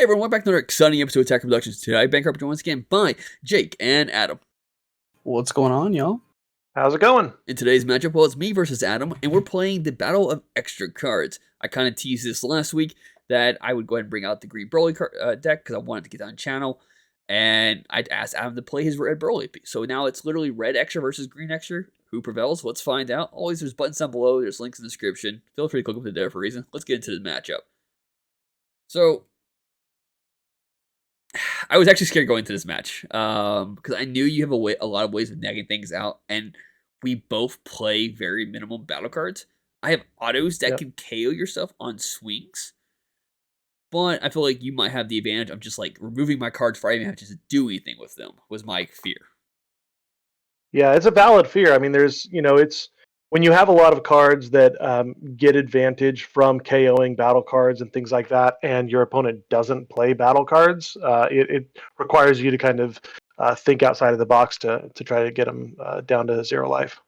everyone, welcome back to another exciting episode of Attack Productions. Today, Bankrupt once again by Jake and Adam. What's going on, y'all? How's it going? In today's matchup, well, it's me versus Adam, and we're playing the Battle of Extra Cards. I kind of teased this last week that I would go ahead and bring out the green Broly deck because I wanted to get on channel, and I'd asked Adam to play his red Broly. So now it's literally red extra versus green extra. Who prevails? Let's find out. Always, there's buttons down below. There's links in the description. Feel free to click up there for a reason. Let's get into the matchup. So I was actually scared going into this match because I knew you have a lot of ways of negging things out, and we both play very minimum battle cards. I have autos that can KO yourself on swings, but I feel like you might have the advantage of just like removing my cards before I even have to do anything with them, was my fear. Yeah, it's a valid fear. I mean, it's when you have a lot of cards that get advantage from KOing battle cards and things like that, and your opponent doesn't play battle cards, it requires you to kind of think outside of the box to try to get them down to 0 life.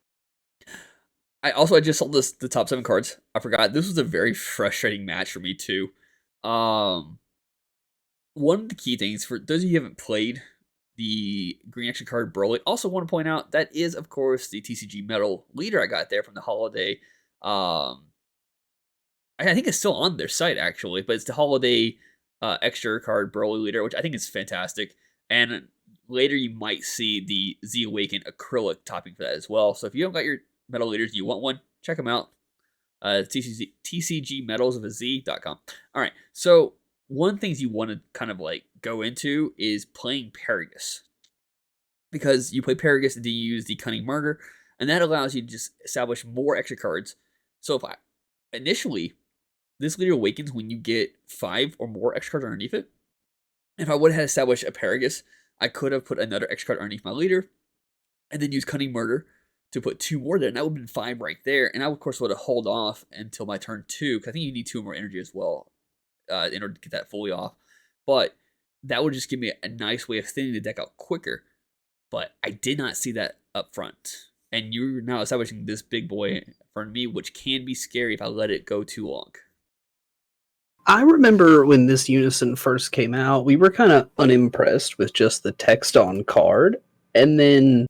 I just saw the top 7 cards. I forgot. This was a very frustrating match for me, too. One of the key things, for those of you who haven't played the green action card Broly, also want to point out that is, of course, the TCG metal leader I got there from the holiday. I think it's still on their site, actually, but it's the holiday extra card Broly leader, which I think is fantastic. And later you might see the Z-Awaken acrylic topping for that as well. So if you haven't got your metal leaders, you want one, check them out. TCG metals of a Z.com. All right, so one of the things you want to kind of like go into is playing Paragus, because you play Paragus and then you use the Cunning Murder, and that allows you to just establish more extra cards. So if initially this leader awakens when you get 5 or more extra cards underneath it. If I would have established a Paragus, I could have put another extra card underneath my leader and then use Cunning Murder to put 2 more there, and that would have been 5 right there. And I, of course, would have held off until my turn 2, because I think you need 2 more energy as well in order to get that fully off. But that would just give me a nice way of thinning the deck out quicker. But I did not see that up front. And you're now establishing this big boy in front of me, which can be scary if I let it go too long. I remember when this Unison first came out, we were kind of unimpressed with just the text on card. And then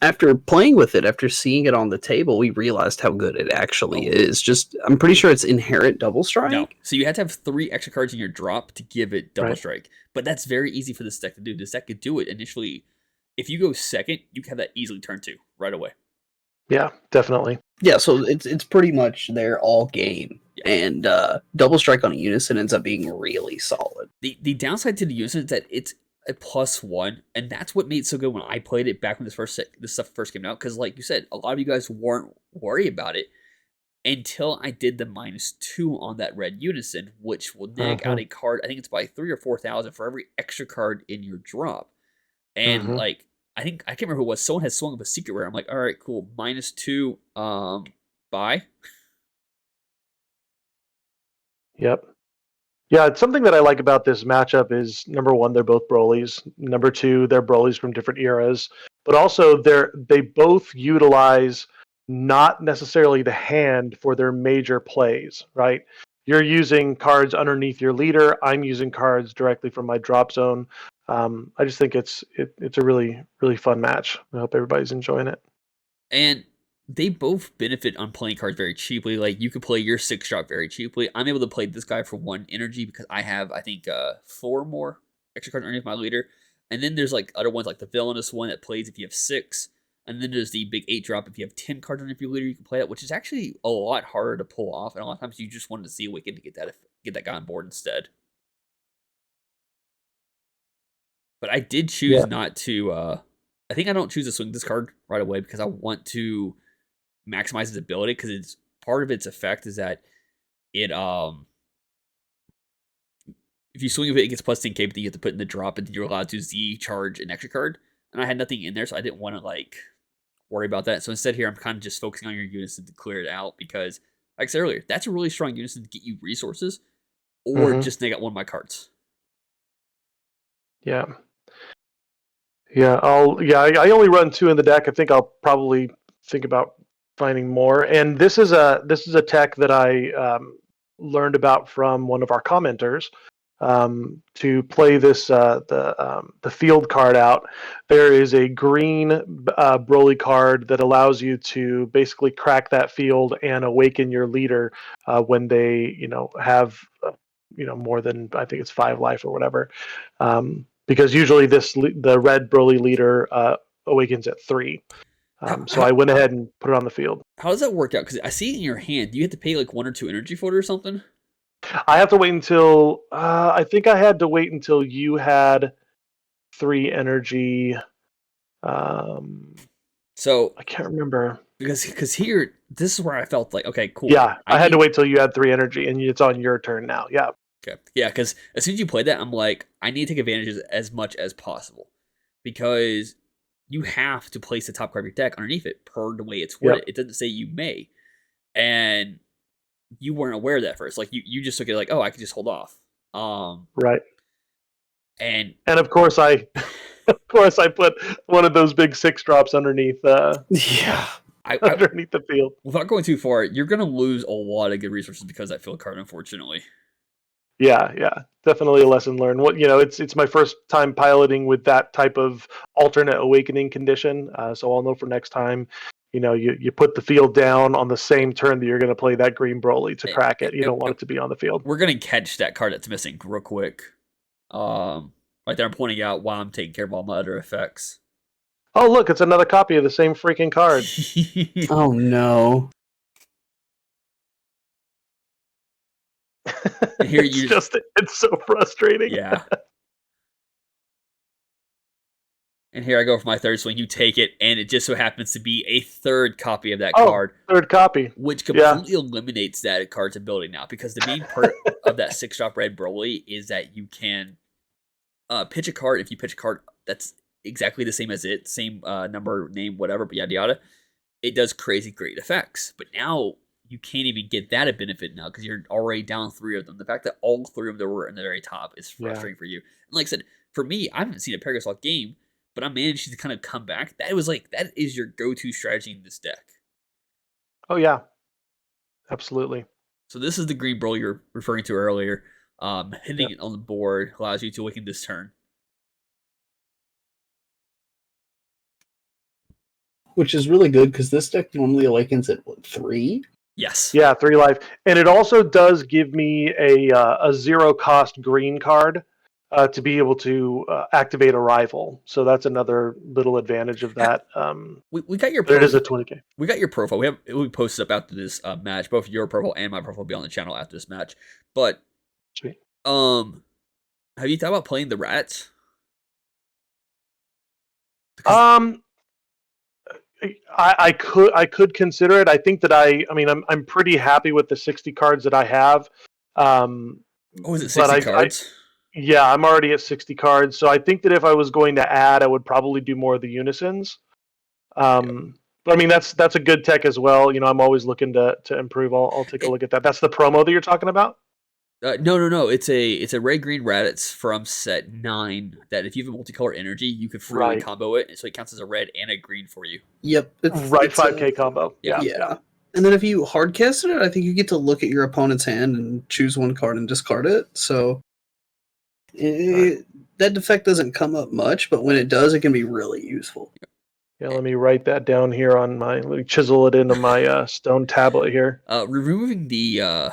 after playing with it, after seeing it on the table, we realized how good it actually is. Just, I'm pretty sure it's inherent double strike. No. So you have to have 3 extra cards in your drop to give it double strike. But that's very easy for this deck to do. This deck could do it initially. If you go second, you can have that easily turn 2 right away. Yeah, definitely. Yeah, so it's pretty much there all game. Yeah. And double strike on a Unison ends up being really solid. The downside to the Unison is that it's a +1, and that's what made it so good when I played it back when this stuff first came out, because like you said, a lot of you guys weren't worried about it until I did the -2 on that red Unison, which will neg out a card. I think it's by 3,000 or 4,000 for every extra card in your drop. And like, I can't remember who it was, someone had swung up a secret rare. I'm like, all right, cool, -2 bye. Yep. Yeah, it's something that I like about this matchup is, number one, they're both Brolys. Number two, they're Brolys from different eras. But also, they both utilize not necessarily the hand for their major plays, right? You're using cards underneath your leader. I'm using cards directly from my drop zone. I just think it's a really, really fun match. I hope everybody's enjoying it. And they both benefit on playing cards very cheaply. Like, you could play your 6-drop very cheaply. I'm able to play this guy for 1 energy because I have, I think, 4 more extra cards underneath my leader. And then there's like other ones, like the villainous one that plays if you have 6. And then there's the big 8-drop. If you have 10 cards underneath your leader, you can play that, which is actually a lot harder to pull off. And a lot of times you just wanted to see Z-Awaken to get that guy on board instead. But I did choose not to. I think I don't choose to swing this card right away because I want to maximize its ability, because it's part of its effect is that it if you swing it gets plus 10k, but then you have to put in the drop, and then you're allowed to Z charge an extra card. And I had nothing in there, so I didn't want to like worry about that. So instead here, I'm kind of just focusing on your Unison to clear it out, because like I said earlier, that's a really strong Unison to get you resources, or just neg out one of my cards. Yeah. Yeah, I only run 2 in the deck. I think I'll probably think about finding more. And this is a tech that I learned about from one of our commenters. to play this the field card out, there is a green Broly card that allows you to basically crack that field and awaken your leader when they have more than, I think it's 5 life or whatever. Because usually the red Broly leader awakens at 3. So I went ahead and put it on the field. How does that work out? Because I see it in your hand. Do you have to pay like 1 or 2 energy for it or something? I have to wait until I think I had to wait until you had 3 energy. So I can't remember. because here, this is where I felt like, okay, cool. Yeah, I had to wait till you had 3 energy, and it's on your turn now. Yeah. Okay. Yeah, because as soon as you played that, I'm like, I need to take advantage as much as possible. Because you have to place the top card of your deck underneath it per the way it's worded. Yep. It doesn't say you may. And you weren't aware of that first. Like you just took it like, oh, I could just hold off. Right. And of course I put one of those big 6 drops underneath Yeah. underneath the field. Without going too far, you're gonna lose a lot of good resources because of that field card, unfortunately. Yeah, definitely a lesson learned. It's my first time piloting with that type of alternate awakening condition, so I'll know for next time. You put the field down on the same turn that you're going to play that green Broly to crack it. You don't want it to be on the field. We're gonna catch that card that's missing real quick. Right there, I'm pointing out while I'm taking care of all my other effects. Oh, look, it's another copy of the same freaking card. Oh no. And here it's so frustrating. Yeah. And here I go for my third swing. You take it, and it just so happens to be a third copy of that card. Third copy. Which completely eliminates that card's ability now. Because the main part of that 6-drop red Broly is that you can pitch a card. If you pitch a card that's exactly the same as it, same number, name, whatever, but yada yada, it does crazy great effects. But now you can't even get that a benefit now because you're already down 3 of them. The fact that all 3 of them were in the very top is frustrating for you. And like I said, for me, I haven't seen a Paragus game, but I'm managing to kind of come back. That is your go-to strategy in this deck. Oh yeah, absolutely. So this is the green Broly you're referring to earlier. Hitting it on the board allows you to awaken this turn. Which is really good because this deck normally awakens at 3? Yes. Yeah, 3 life. And it also does give me a 0 cost green card to be able to activate a rival. So that's another little advantage of that. We got your profile. It is a 20K. We got your profile. We posted up after this match. Both your profile and my profile will be on the channel after this match. But sweet. Have you thought about playing the rats? I could consider it. I think that I'm pretty happy with the 60 cards that I have. Is it 60 cards? Yeah, I'm already at 60 cards. So I think that if I was going to add, I would probably do more of the Unisons. But I mean, that's a good tech as well. I'm always looking to improve. I'll take a look at that. That's the promo that you're talking about? No. It's a red green Raditz from set 9 that if you have a multicolor energy, you could freely combo it, so it counts as a red and a green for you. Yep. It's 5K combo. Yeah. And then if you hardcasted it, I think you get to look at your opponent's hand and choose one card and discard it. So that defect doesn't come up much, but when it does, it can be really useful. Yeah, let me write that down here let me chisel it into my stone tablet here. Removing the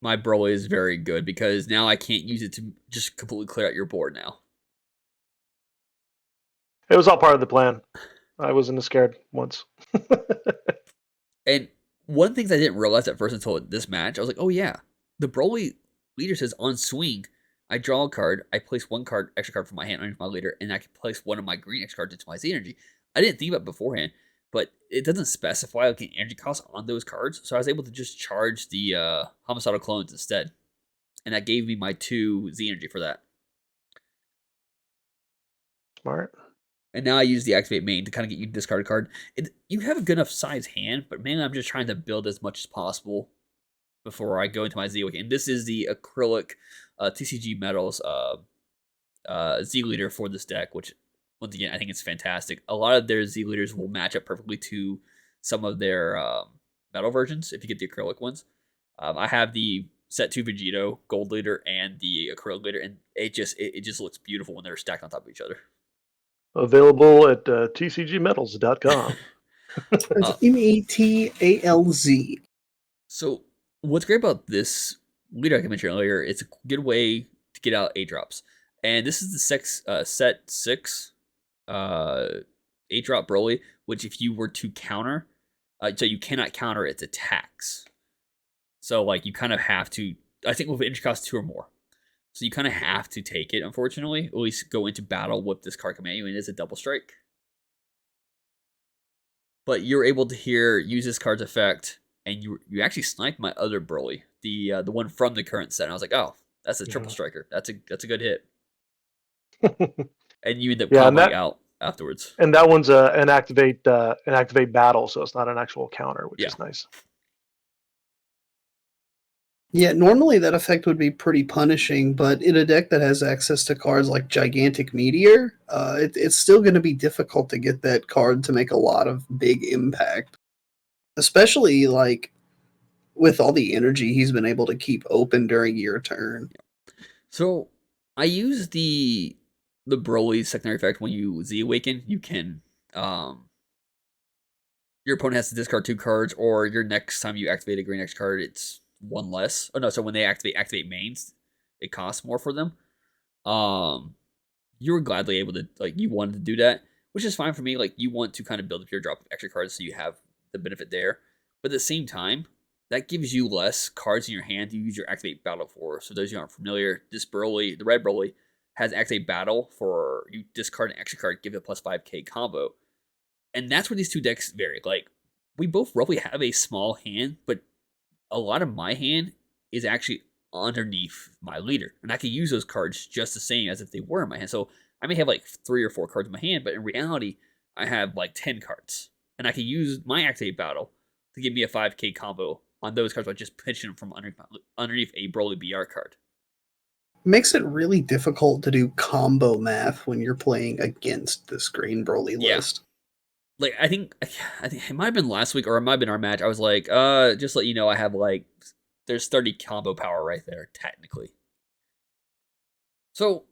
my Broly is very good because now I can't use it to just completely clear out your board now. It was all part of the plan. I wasn't scared once. And one of the things I didn't realize at first until this match, I was like, oh yeah, the Broly leader says on swing, I draw a card, I place 1 extra card from my hand underneath my leader, and I can place 1 of my green extra cards into my Z energy. I didn't think about it beforehand, but it doesn't specify like an energy cost on those cards, so I was able to just charge the homicidal clones instead, and that gave me my 2 Z energy for that. Smart. And now I use the activate main to kind of get you to discard a card. You have a good enough size hand, but mainly I'm just trying to build as much as possible before I go into my Z-Awaken. And this is the acrylic TCG Metals Z leader for this deck, which once again I think it's fantastic. A lot of their Z leaders will match up perfectly to some of their metal versions if you get the acrylic ones. I have the set 2 Vegito, Gold Leader, and the Acrylic Leader, and it just looks beautiful when they're stacked on top of each other. Available at tcgmetals.com. It's Uh, METALZ. so what's great about this leader I mentioned earlier, it's a good way to get out 8-drops. And this is the set 6 8-drop Broly, which if you were to counter, so you cannot counter its attacks. So like you kind of have to, I think with energy cost 2 or more. So you kind of have to take it, unfortunately. At least go into battle with this card command you, and it is a double strike. But you're able to use this card's effect, and you actually sniped my other Broly, the one from the current set. And I was like, oh, that's a triple striker. That's a good hit. And you end up comboing out afterwards. And that one's an activate battle, so it's not an actual counter, which is nice. Yeah, normally that effect would be pretty punishing, but in a deck that has access to cards like Gigantic Meteor, it's still going to be difficult to get that card to make a lot of big impact. Especially, like, with all the energy he's been able to keep open during your turn. So, I use the Broly secondary effect when you Z-Awaken. You can, your opponent has to discard 2 cards, or your next time you activate a green X card, it's 1 less. Oh no, so when they activate mains, it costs more for them. You were gladly able to, like, you wanted to do that, which is fine for me. Like, you want to kind of build up your drop of extra cards so you have the benefit there. But at the same time, that gives you less cards in your hand to use your activate battle for. So those who aren't familiar, this Broly, the red Broly, has activate battle for you discard an extra card, give it a plus 5k combo. And that's where these two decks vary. Like, we both roughly have a small hand, but a lot of my hand is actually underneath my leader. And I can use those cards just the same as if they were in my hand. So I may have like 3 or 4 cards in my hand, but in reality, I have like 10 cards. And I can use my activate battle to give me a 5k combo on those cards by just pinching them from underneath a Broly BR card. Makes it really difficult to do combo math when you're playing against this green Broly list. Like, I think it might have been last week, or it might have been our match. I was like, just let you know, I have like, there's 30 combo power right there, technically. So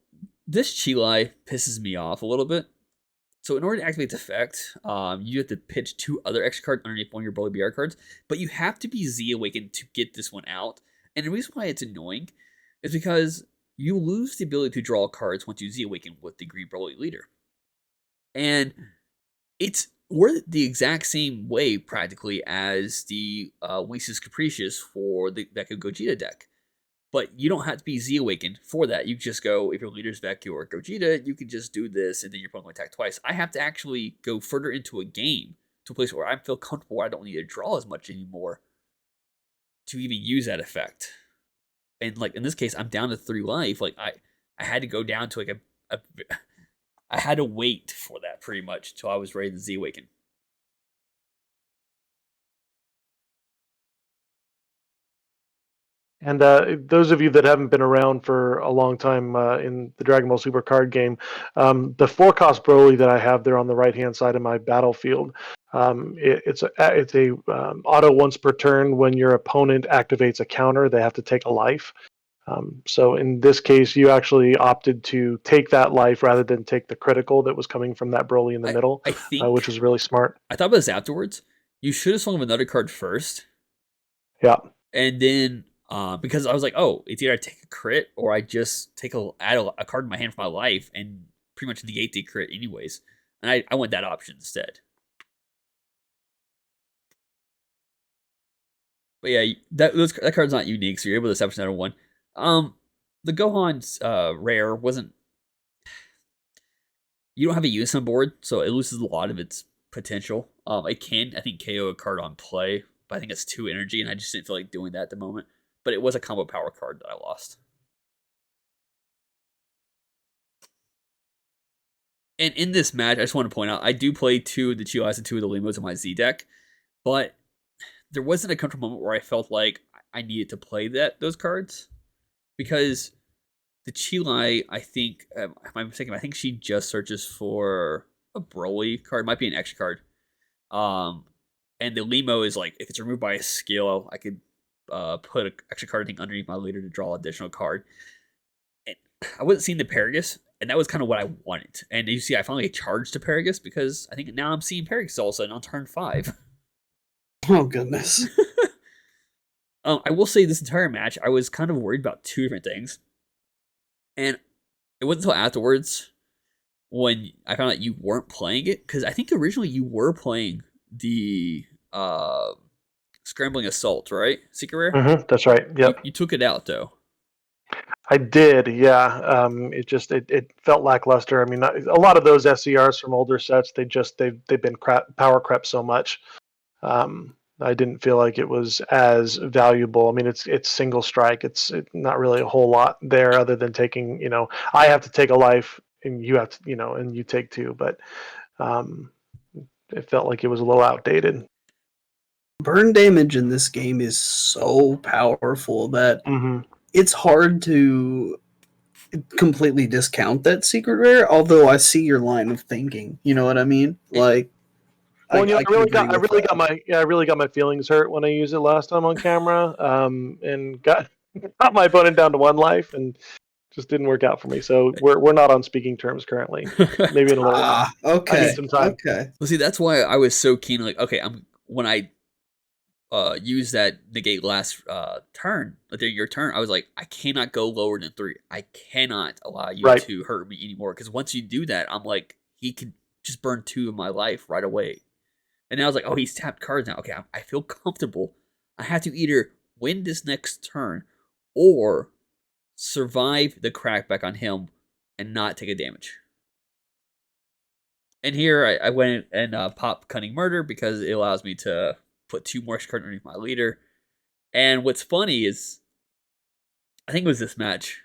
this Chilai pisses me off a little bit. So in order to activate its effect, you have to pitch 2 other extra cards underneath one of your Broly BR cards, but you have to be Z-Awakened to get this one out. And the reason why it's annoying is because you lose the ability to draw cards once you Z-Awaken with the green Broly leader. And it's worked the exact same way practically as the Whis Capricious for the Vecchio Gogeta deck. But you don't have to be Z-Awakened for that. You just go, if your leader's Vecchio or Gogeta, you can just do this, and then your opponent will attack twice. I have to actually go further into a game to a place where I feel comfortable where I don't need to draw as much anymore to even use that effect. And like in this case, I'm down to 3 life. Like I had to go down to like I had to wait for that pretty much till I was ready to Z-Awaken. And those of you that haven't been around for a long time in the Dragon Ball Super card game, the 4-cost Broly that I have there on the right-hand side of my battlefield, it's a auto once per turn. When your opponent activates a counter, they have to take a life. So in this case, you actually opted to take that life rather than take the critical that was coming from that Broly in the middle, I think, which was really smart. I thought about this afterwards. You should have swung with another card first. Yeah. And then, because I was like, oh, it's either I take a crit or I just add a card in my hand for my life and pretty much negate the crit anyways. And I went that option instead. But yeah, that card's not unique, so you're able to establish another one. The Gohan's rare wasn't. You don't have a Unison board, so it loses a lot of its potential. It can, I think, KO a card on play, but I think it's 2 energy, and I just didn't feel like doing that at the moment. But it was a combo power card that I lost. And in this match, I just want to point out, I do play 2 of the Chilas and 2 of the Limos in my Z deck, but there wasn't a comfortable moment where I felt like I needed to play those cards. Because the Chilai, I think, if I'm mistaken, I think she just searches for a Broly card. It might be an extra card. And the Limo is like, if it's removed by a skill, I could put an extra card thing underneath my leader to draw additional card. And I wasn't seeing the Paragus, and that was kind of what I wanted. And you see, I finally charged to Paragus because I think now I'm seeing Paragus all of a sudden on turn 5. Oh, goodness. I will say this entire match, I was kind of worried about 2 different things. And it wasn't until afterwards when I found out you weren't playing it, because I think originally you were playing the Scrambling Assault, right? Secret Rare? Mm-hmm, that's right. Yep. You took it out, though. I did, yeah. It felt lackluster. I mean, a lot of those SCRs from older sets, they've been power crept so much. I didn't feel like it was as valuable. I mean, it's single strike. It's not really a whole lot there other than taking. I have to take a life, and you have to, and you take 2. But it felt like it was a little outdated. Burn damage in this game is so powerful that Mm-hmm. it's hard to completely discount that secret rare, although I see your line of thinking. You know what I mean? Like, well, I can agree with that. I really got my feelings hurt when I used it last time on camera, and got my opponent down to 1 life, and just didn't work out for me. So we're not on speaking terms currently. Maybe in a little while. Okay. I need some time. Okay. Well, see, that's why I was so keen. Like, okay, when I use that negate last turn, like your turn, I was like, I cannot go lower than 3. I cannot allow you to hurt me anymore, because once you do that, I'm like, he could just burn 2 of my life right away. And then I was like, oh, he's tapped cards now. Okay, I feel comfortable. I have to either win this next turn or survive the crackback on him and not take a damage. And here I went and popped Cunning Murder because it allows me to put 2 more cards underneath my leader. And what's funny is, I think it was this match.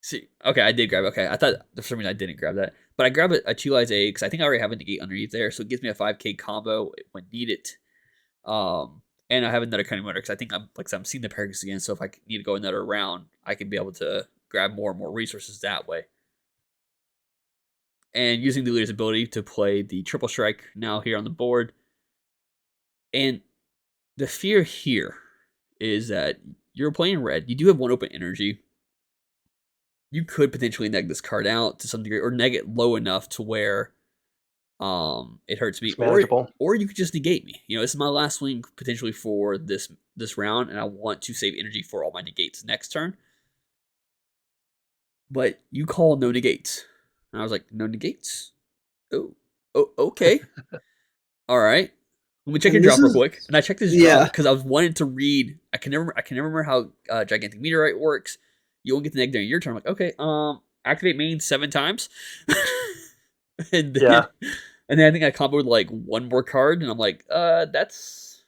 See, okay, I did grab it. Okay, I thought for some reason I didn't grab that. But I grabbed a Utilize A because I think I already have a negate underneath there. So it gives me a 5k combo when needed. And I have another Cunning Murder because I think I'm seeing the Paragus again. So if I need to go another round, I can be able to grab more and more resources that way. And using the leader's ability to play the Triple Strike now here on the board. And the fear here is that you're playing red. You do have 1 open energy. You could potentially neg this card out to some degree, or neg it low enough to where it hurts me, or you could just negate me. This is my last swing potentially for this round, and I want to save energy for all my negates next turn. But you call no negates, and I was like, no negates. Oh, okay, all right. Let me check your drop real quick, and I checked this drop because I was wanting to read. I can never remember how Gigantic Meteorite works. You won't get the neg during your turn. I'm like, okay, activate main 7 times. and then I think I comboed like 1 more card, and I'm like, that's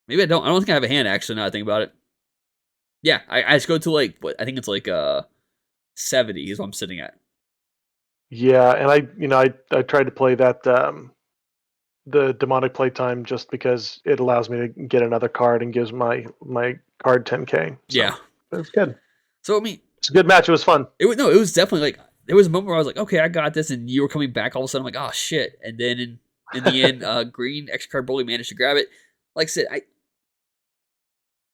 maybe I don't think I have a hand actually. Now I think about it. Yeah, I just go to like what I think it's like 70 is what I'm sitting at. Yeah, and I tried to play that the demonic playtime just because it allows me to get another card and gives my card 10k. So yeah, it's good. So I mean, it's a good match. It was fun. It was definitely like there was a moment where I was like, okay, I got this, and you were coming back. All of a sudden, I'm like, oh shit! And then in the end, green extra card bully managed to grab it. Like I said,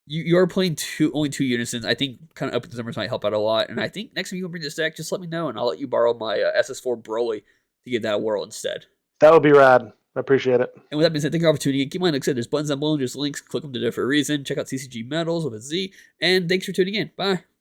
you are playing only 2 Unisons. I think kind of up the numbers might help out a lot. And I think next time you bring this deck, just let me know, and I'll let you borrow my SS4 Broly to give that a whirl instead. That would be rad. I appreciate it. And with that being said, thank you for the opportunity. Keep in mind, like I said, there's buttons down below, there's links. Click them to do it for a reason. Check out TCG Metals with a Z. And thanks for tuning in. Bye.